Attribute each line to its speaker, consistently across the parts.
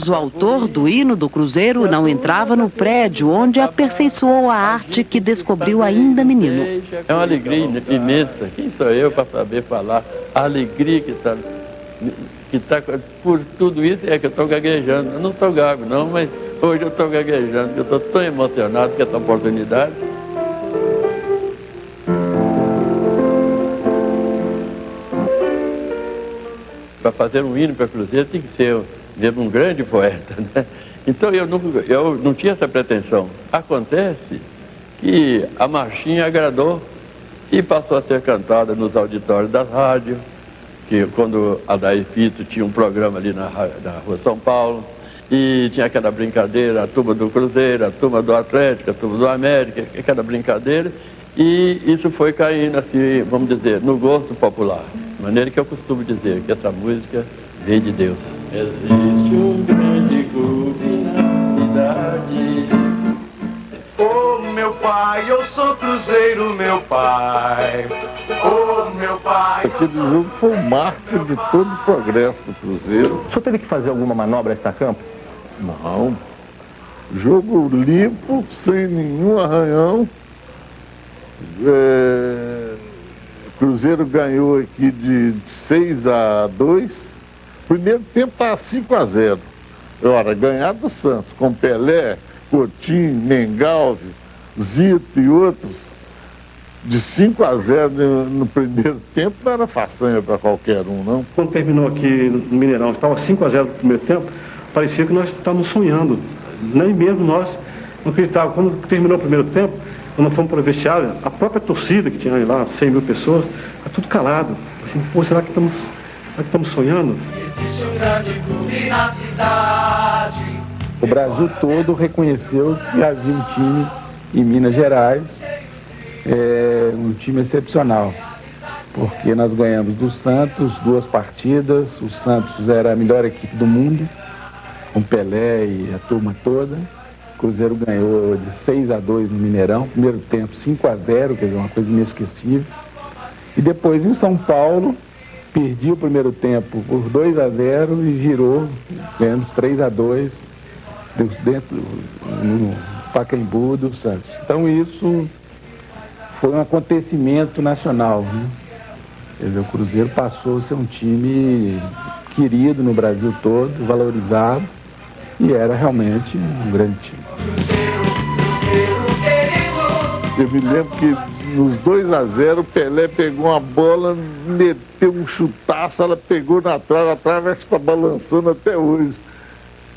Speaker 1: O autor do hino do Cruzeiro não entrava no prédio onde aperfeiçoou a arte que descobriu ainda menino.
Speaker 2: É uma alegria imensa. Quem sou eu para saber falar? A alegria que está por tudo isso é que eu estou gaguejando. Eu não estou gago não, mas hoje eu estou gaguejando. Eu estou tão emocionado com essa oportunidade. Para fazer um hino para Cruzeiro tem que ser mesmo um grande poeta, né? Então eu não tinha essa pretensão. Acontece que a marchinha agradou e passou a ser cantada nos auditórios das rádios, que quando a Daí Fito tinha um programa ali na Rua São Paulo, e tinha aquela brincadeira, a turma do Cruzeiro, a turma do Atlético, a turma do América, aquela brincadeira, e isso foi caindo, assim, vamos dizer, no gosto popular. De maneira que eu costumo dizer que essa música veio de Deus. Existe um grande clube na cidade.
Speaker 3: Oh, meu pai, eu sou Cruzeiro, meu pai. Oh, meu pai.
Speaker 4: Aquele jogo foi o marco de todo o progresso do Cruzeiro.
Speaker 5: O senhor teve que fazer alguma manobra extra-campo?
Speaker 4: Não. Jogo limpo, sem nenhum arranhão. O Cruzeiro ganhou aqui de 6-2. Primeiro tempo estava 5-0. Ora, ganhar do Santos, com Pelé, Coutinho, Mengalve, Zito e outros, de 5-0 no primeiro tempo não era façanha para qualquer um, não.
Speaker 5: Quando terminou aqui no Mineirão, estava 5-0 no primeiro tempo, parecia que nós estávamos sonhando. Nem mesmo nós não acreditávamos. Quando terminou o primeiro tempo, quando fomos para o vestiário, a própria torcida que tinha lá, 100 mil pessoas, está tudo calado. Assim, pô, será que estamos sonhando?
Speaker 3: Existe um grande clube na cidade.
Speaker 6: O Brasil todo reconheceu que havia um time em Minas Gerais, um time excepcional, porque nós ganhamos do Santos 2 partidas, o Santos era a melhor equipe do mundo, com Pelé e a turma toda. O Cruzeiro ganhou de 6-2 no Mineirão, primeiro tempo 5-0, quer dizer, uma coisa inesquecível. E depois em São Paulo, perdi o primeiro tempo por 2-0 e virou, ganhamos 3-2 dentro no Pacaembu do Santos. Então isso foi um acontecimento nacional, né? Quer dizer, o Cruzeiro passou a ser um time querido no Brasil todo, valorizado, e era realmente um grande time.
Speaker 4: Eu me lembro que nos 2-0 o Pelé pegou uma bola, meteu um chutaço, ela pegou na trave, a trave está balançando até hoje.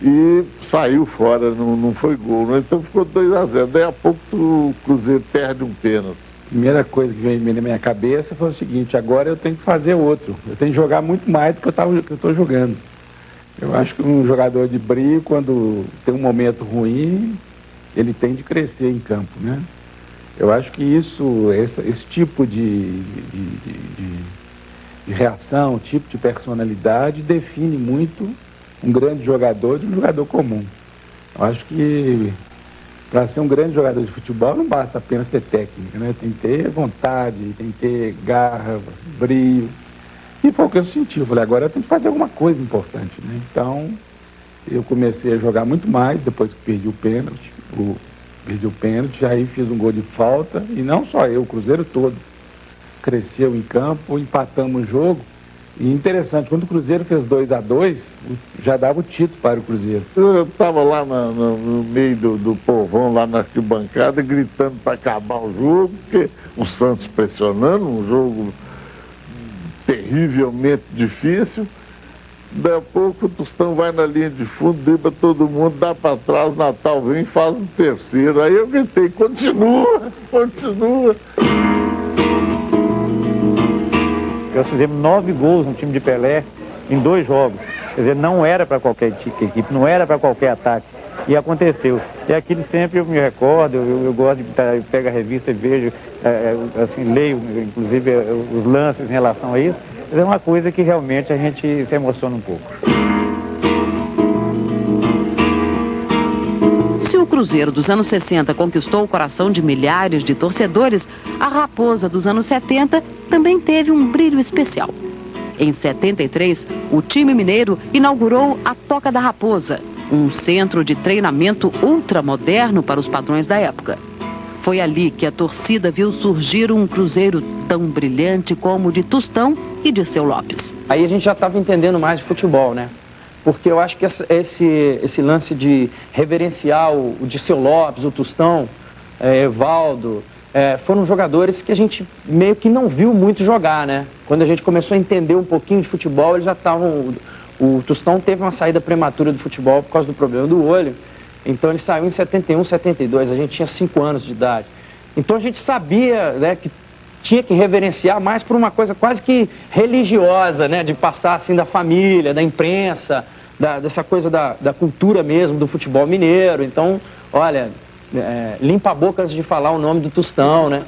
Speaker 4: E saiu fora, não foi gol, né? Então ficou 2-0. Daí a pouco o Cruzeiro perde um pênalti.
Speaker 6: A primeira coisa que veio na minha cabeça foi o seguinte: agora eu tenho que fazer outro. Eu tenho que jogar muito mais do que eu estou jogando. Eu acho que um jogador de brio, quando tem um momento ruim, ele tem de crescer em campo, né? Eu acho que esse tipo de reação, tipo de personalidade define muito um grande jogador de um jogador comum. Eu acho que para ser um grande jogador de futebol não basta apenas ter técnica, né? Tem que ter vontade, tem que ter garra, brio. E foi o que eu senti. Eu falei, agora eu tenho que fazer alguma coisa importante, né? Então, eu comecei a jogar muito mais depois que perdi o pênalti. Aí fiz um gol de falta, e não só eu, o Cruzeiro todo cresceu em campo, empatamos o jogo. E interessante, quando o Cruzeiro fez 2-2, já dava o título para o Cruzeiro.
Speaker 4: Eu estava lá no meio do povão, lá na arquibancada, gritando para acabar o jogo, porque o Santos pressionando, um jogo terrivelmente difícil. Daí a pouco o Tostão vai na linha de fundo, dribla todo mundo, dá para trás, o Natal vem e faz um terceiro. Aí eu gritei, continua.
Speaker 7: Nós fizemos 9 gols no time de Pelé em 2 jogos. Quer dizer, não era para qualquer equipe, não era para qualquer ataque. E aconteceu. E aquilo sempre eu me recordo, eu gosto de pegar a revista e vejo, assim, leio, inclusive, os lances em relação a isso. Mas é uma coisa que realmente a gente se emociona um pouco.
Speaker 1: Se o Cruzeiro dos anos 60 conquistou o coração de milhares de torcedores, a Raposa dos anos 70 também teve um brilho especial. Em 73, o time mineiro inaugurou a Toca da Raposa, um centro de treinamento ultramoderno para os padrões da época. Foi ali que a torcida viu surgir um Cruzeiro tão brilhante como o de Tostão e de Seu Lopes.
Speaker 8: Aí a gente já estava entendendo mais de futebol, né? Porque eu acho que esse lance de reverenciar o Dirceu Lopes, o Tostão, Evaldo, foram jogadores que a gente meio que não viu muito jogar, né? Quando a gente começou a entender um pouquinho de futebol, eles já estavam... O Tostão teve uma saída prematura do futebol por causa do problema do olho. Então ele saiu em 71, 72, a gente tinha 5 anos de idade. Então a gente sabia, né, que tinha que reverenciar mais por uma coisa quase que religiosa, né? De passar assim da família, da imprensa, dessa coisa da cultura mesmo, do futebol mineiro. Então, olha, limpa a boca antes de falar o nome do Tostão, né?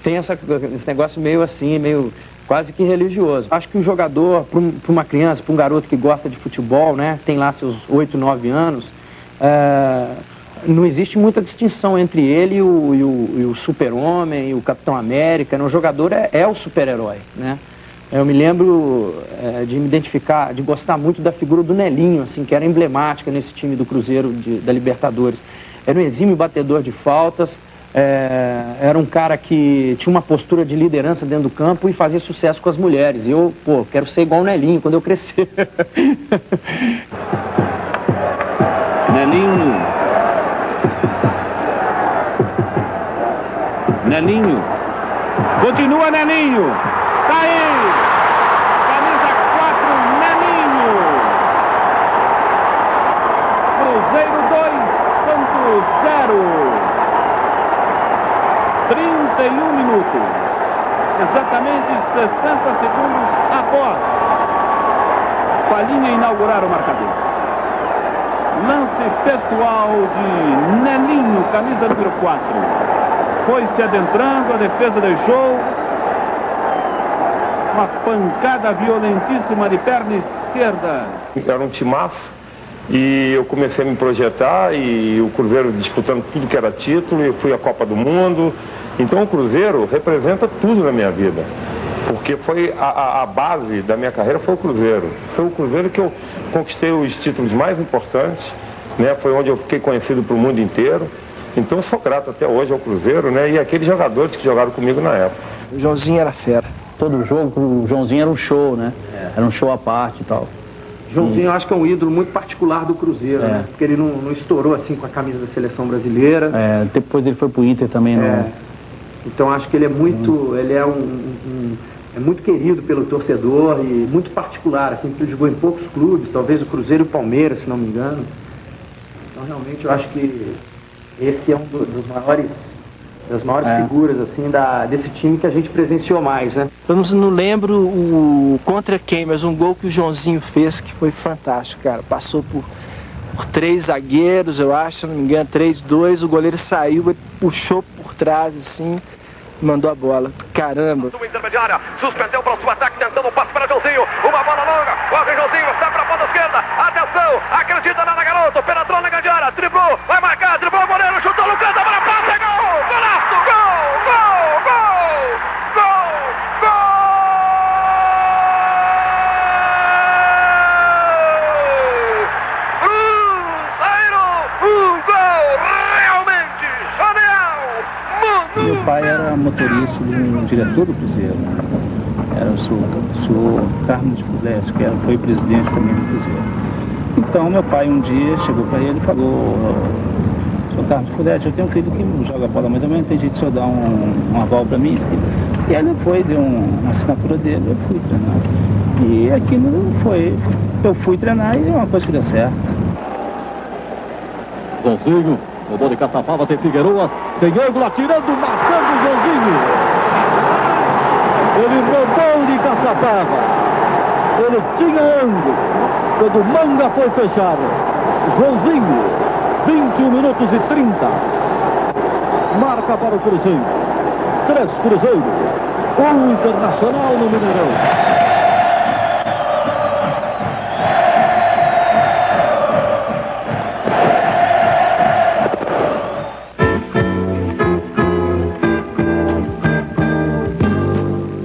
Speaker 8: Tem esse negócio meio assim, meio quase que religioso. Acho que um jogador, para uma criança, para um garoto que gosta de futebol, né? Tem lá seus 8, 9 anos, não existe muita distinção entre ele e o Super-Homem, e o Capitão América, né? O jogador é o super-herói, né? Eu me lembro de me identificar, de gostar muito da figura do Nelinho, assim, que era emblemática nesse time do Cruzeiro da Libertadores. Era um exímio batedor de faltas, era um cara que tinha uma postura de liderança dentro do campo e fazia sucesso com as mulheres. E eu, quero ser igual o Nelinho quando eu crescer.
Speaker 9: Nelinho. Continua Nelinho. Tá aí. Camisa 4, Nelinho. Cruzeiro 2, Santos 0. 31 minutos. Exatamente 60 segundos após Palhinha inaugurar o marcador. Lance pessoal de Nelinho, camisa número 4. Foi se adentrando, a defesa deixou uma pancada violentíssima de perna esquerda.
Speaker 10: Era um timaço e eu comecei a me projetar e o Cruzeiro disputando tudo que era título, eu fui à Copa do Mundo. Então o Cruzeiro representa tudo na minha vida, porque foi a base da minha carreira foi o Cruzeiro. Foi o Cruzeiro que eu conquistei os títulos mais importantes, né? Foi onde eu fiquei conhecido para o mundo inteiro. Então eu sou grato até hoje ao Cruzeiro, né? E aqueles jogadores que jogaram comigo na época.
Speaker 8: O Joãozinho era fera. Todo jogo, o Joãozinho era um show, né? Era um show à parte e tal.
Speaker 11: Joãozinho, eu acho que é um ídolo muito particular do Cruzeiro, né? Porque ele não estourou assim com a camisa da seleção brasileira.
Speaker 8: Depois ele foi pro Inter também,
Speaker 11: Então acho que ele é muito, é muito querido pelo torcedor e muito particular, assim, porque ele jogou em poucos clubes, talvez o Cruzeiro e o Palmeiras, se não me engano. Então realmente eu acho que esse é um das maiores figuras assim desse time que a gente presenciou mais, né?
Speaker 12: Eu não lembro o contra quem, mas um gol que o Joãozinho fez que foi fantástico, cara. Passou por 3 zagueiros, eu acho, se não me engano, 3-2, o goleiro saiu, puxou por trás, assim, mandou a bola. Caramba!
Speaker 13: Intermediária, suspendeu o próximo ataque, tentando um passe para Joãozinho, uma bola longa, corre Joãozinho, está para a ponta esquerda, atenção, acredita na garoto, penetrou na grande área, driblou, vai marcar, driblou o goleiro, chutou no canto, a bola passa, gol! Golaço! Gol! Gol! Gol! Gol! Gol!
Speaker 14: Meu pai era motorista de um diretor do Cruzeiro, era o senhor Carlos de Fudete, que foi presidente também do Cruzeiro. Então meu pai um dia chegou para ele e falou: senhor Carlos de Fudete, eu tenho um filho que joga bola mais ou menos, tem jeito de o senhor dar uma aval para mim? E aí ele foi, deu uma assinatura dele, eu fui treinar. E aquilo foi, eu fui treinar e é uma coisa que deu certo.
Speaker 9: Joãozinho, rodou de Caçapava, tem Figueroa, tem ângulo atirando, marcando o Joãozinho. Ele rodou de Caçapava, ele tinha ângulo, quando o Manga foi fechar. Joãozinho, 21 minutos e 30, marca para o Cruzeiro, 3 Cruzeiro, 1 Internacional no Mineirão.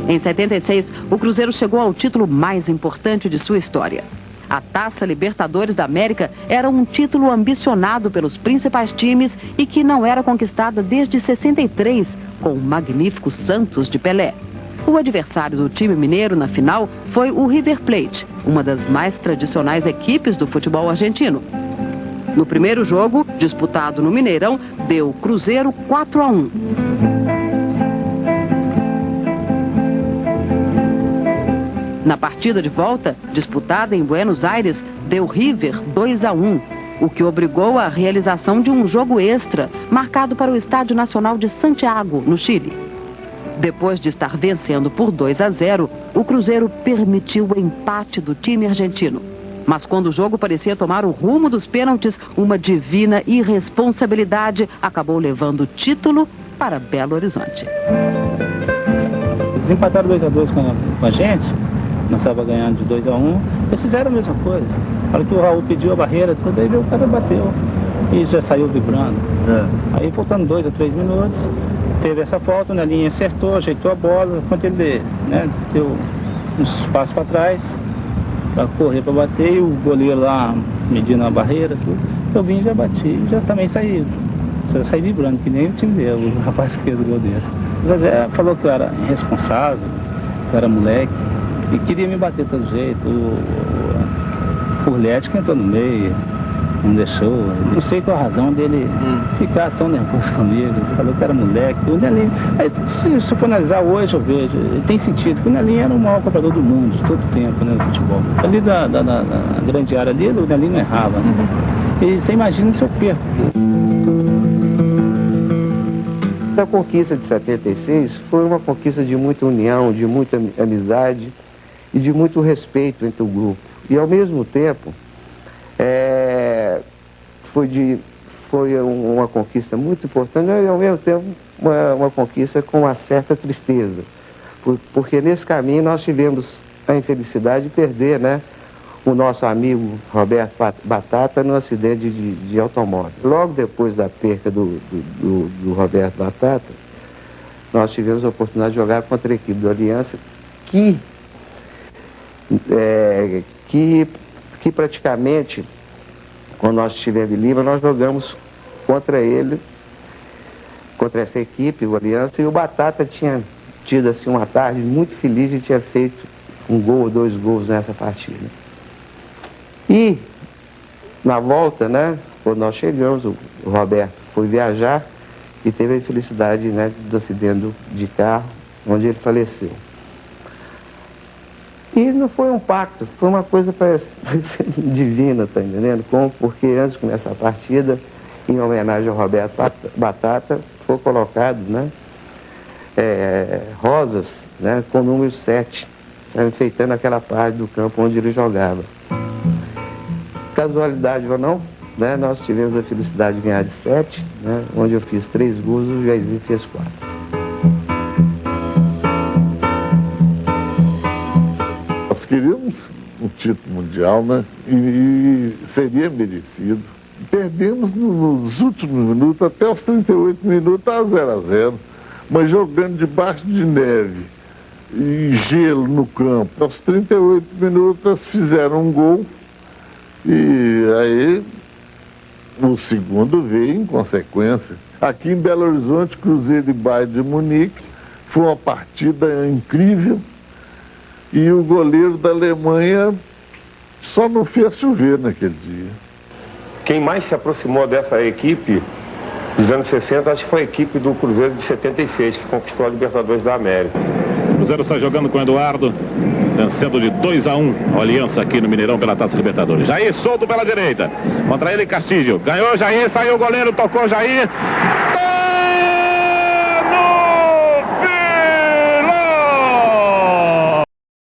Speaker 1: Em 76, o Cruzeiro chegou ao título mais importante de sua história. A Taça Libertadores da América era um título ambicionado pelos principais times e que não era conquistada desde 63, com o magnífico Santos de Pelé. O adversário do time mineiro na final foi o River Plate, uma das mais tradicionais equipes do futebol argentino. No primeiro jogo, disputado no Mineirão, deu Cruzeiro 4-1. Na partida de volta, disputada em Buenos Aires, deu River 2-1, o que obrigou à realização de um jogo extra, marcado para o Estádio Nacional de Santiago, no Chile. Depois de estar vencendo por 2-0, o Cruzeiro permitiu o empate do time argentino. Mas quando o jogo parecia tomar o rumo dos pênaltis, uma divina irresponsabilidade acabou levando o título para Belo Horizonte.
Speaker 14: Eles empataram 2-2 com a gente. Nós estávamos ganhando de 2-1, eles fizeram a mesma coisa. Na hora que o Raul pediu a barreira, tudo aí o cara bateu e já saiu vibrando. Aí faltando 2 a 3 minutos, teve essa falta, o Nelinho acertou, ajeitou a bola, quando ele deu uns passos para trás, para correr para bater, e o goleiro lá medindo a barreira, tudo, eu vim e já bati, e já também saí vibrando, que nem o time dele, o rapaz que fez o gol dele. O Zezé falou que eu era irresponsável, que eu era moleque, e queria me bater de todo jeito. O Urlete que entrou no meio, não deixou. Não sei qual a razão dele ficar tão nervoso comigo. Ele falou que era moleque. O Nelinho, aí, se for analisar hoje, eu vejo, tem sentido que o Nelinho era o maior cobrador do mundo, de todo tempo, né, no futebol. Ali da grande área dele, o Nelinho não errava. E você imagina se eu perco.
Speaker 15: A conquista de 76 foi uma conquista de muita união, de muita amizade e de muito respeito entre o grupo. E ao mesmo tempo, foi uma conquista muito importante e ao mesmo tempo uma conquista com uma certa tristeza. Porque nesse caminho nós tivemos a infelicidade de perder, né, o nosso amigo Roberto Batata no acidente de automóvel. Logo depois da perca do Roberto Batata, nós tivemos a oportunidade de jogar contra a equipe do Aliança, que praticamente, quando nós estivemos em Lima, nós jogamos contra ele, contra essa equipe, o Aliança, e o Batata tinha tido assim, uma tarde muito feliz e tinha feito 1 gol ou 2 gols nessa partida. E, na volta, né, quando nós chegamos, o Roberto foi viajar e teve a infelicidade, né, do acidente de carro, onde ele faleceu. E não foi um pacto, foi uma coisa divina, tá entendendo? Porque antes de começar a partida, em homenagem ao Roberto Batata, foi colocado, né, rosas, né, com o número 7, enfeitando aquela parte do campo onde ele jogava. Casualidade ou não, né, nós tivemos a felicidade de ganhar de 7, né, onde eu fiz 3 gols e o Jairzinho fez 4.
Speaker 4: Nós queríamos um título mundial, né, e seria merecido. Perdemos nos últimos minutos, até os 38 minutos, a 0-0, mas jogando debaixo de neve e gelo no campo. Aos 38 minutos fizeram um gol. E aí, o segundo veio em consequência. Aqui em Belo Horizonte, Cruzeiro e Bayern de Munique, foi uma partida incrível. E o goleiro da Alemanha só não fez chover naquele dia.
Speaker 10: Quem mais se aproximou dessa equipe dos anos 60, acho que foi a equipe do Cruzeiro de 76, que conquistou a Libertadores da América.
Speaker 16: O Cruzeiro sai jogando com o Eduardo, vencendo de 2-1 a Aliança aqui no Mineirão pela Taça Libertadores. Jair solto pela direita, contra ele Castilho, ganhou Jair, saiu o goleiro, tocou Jair,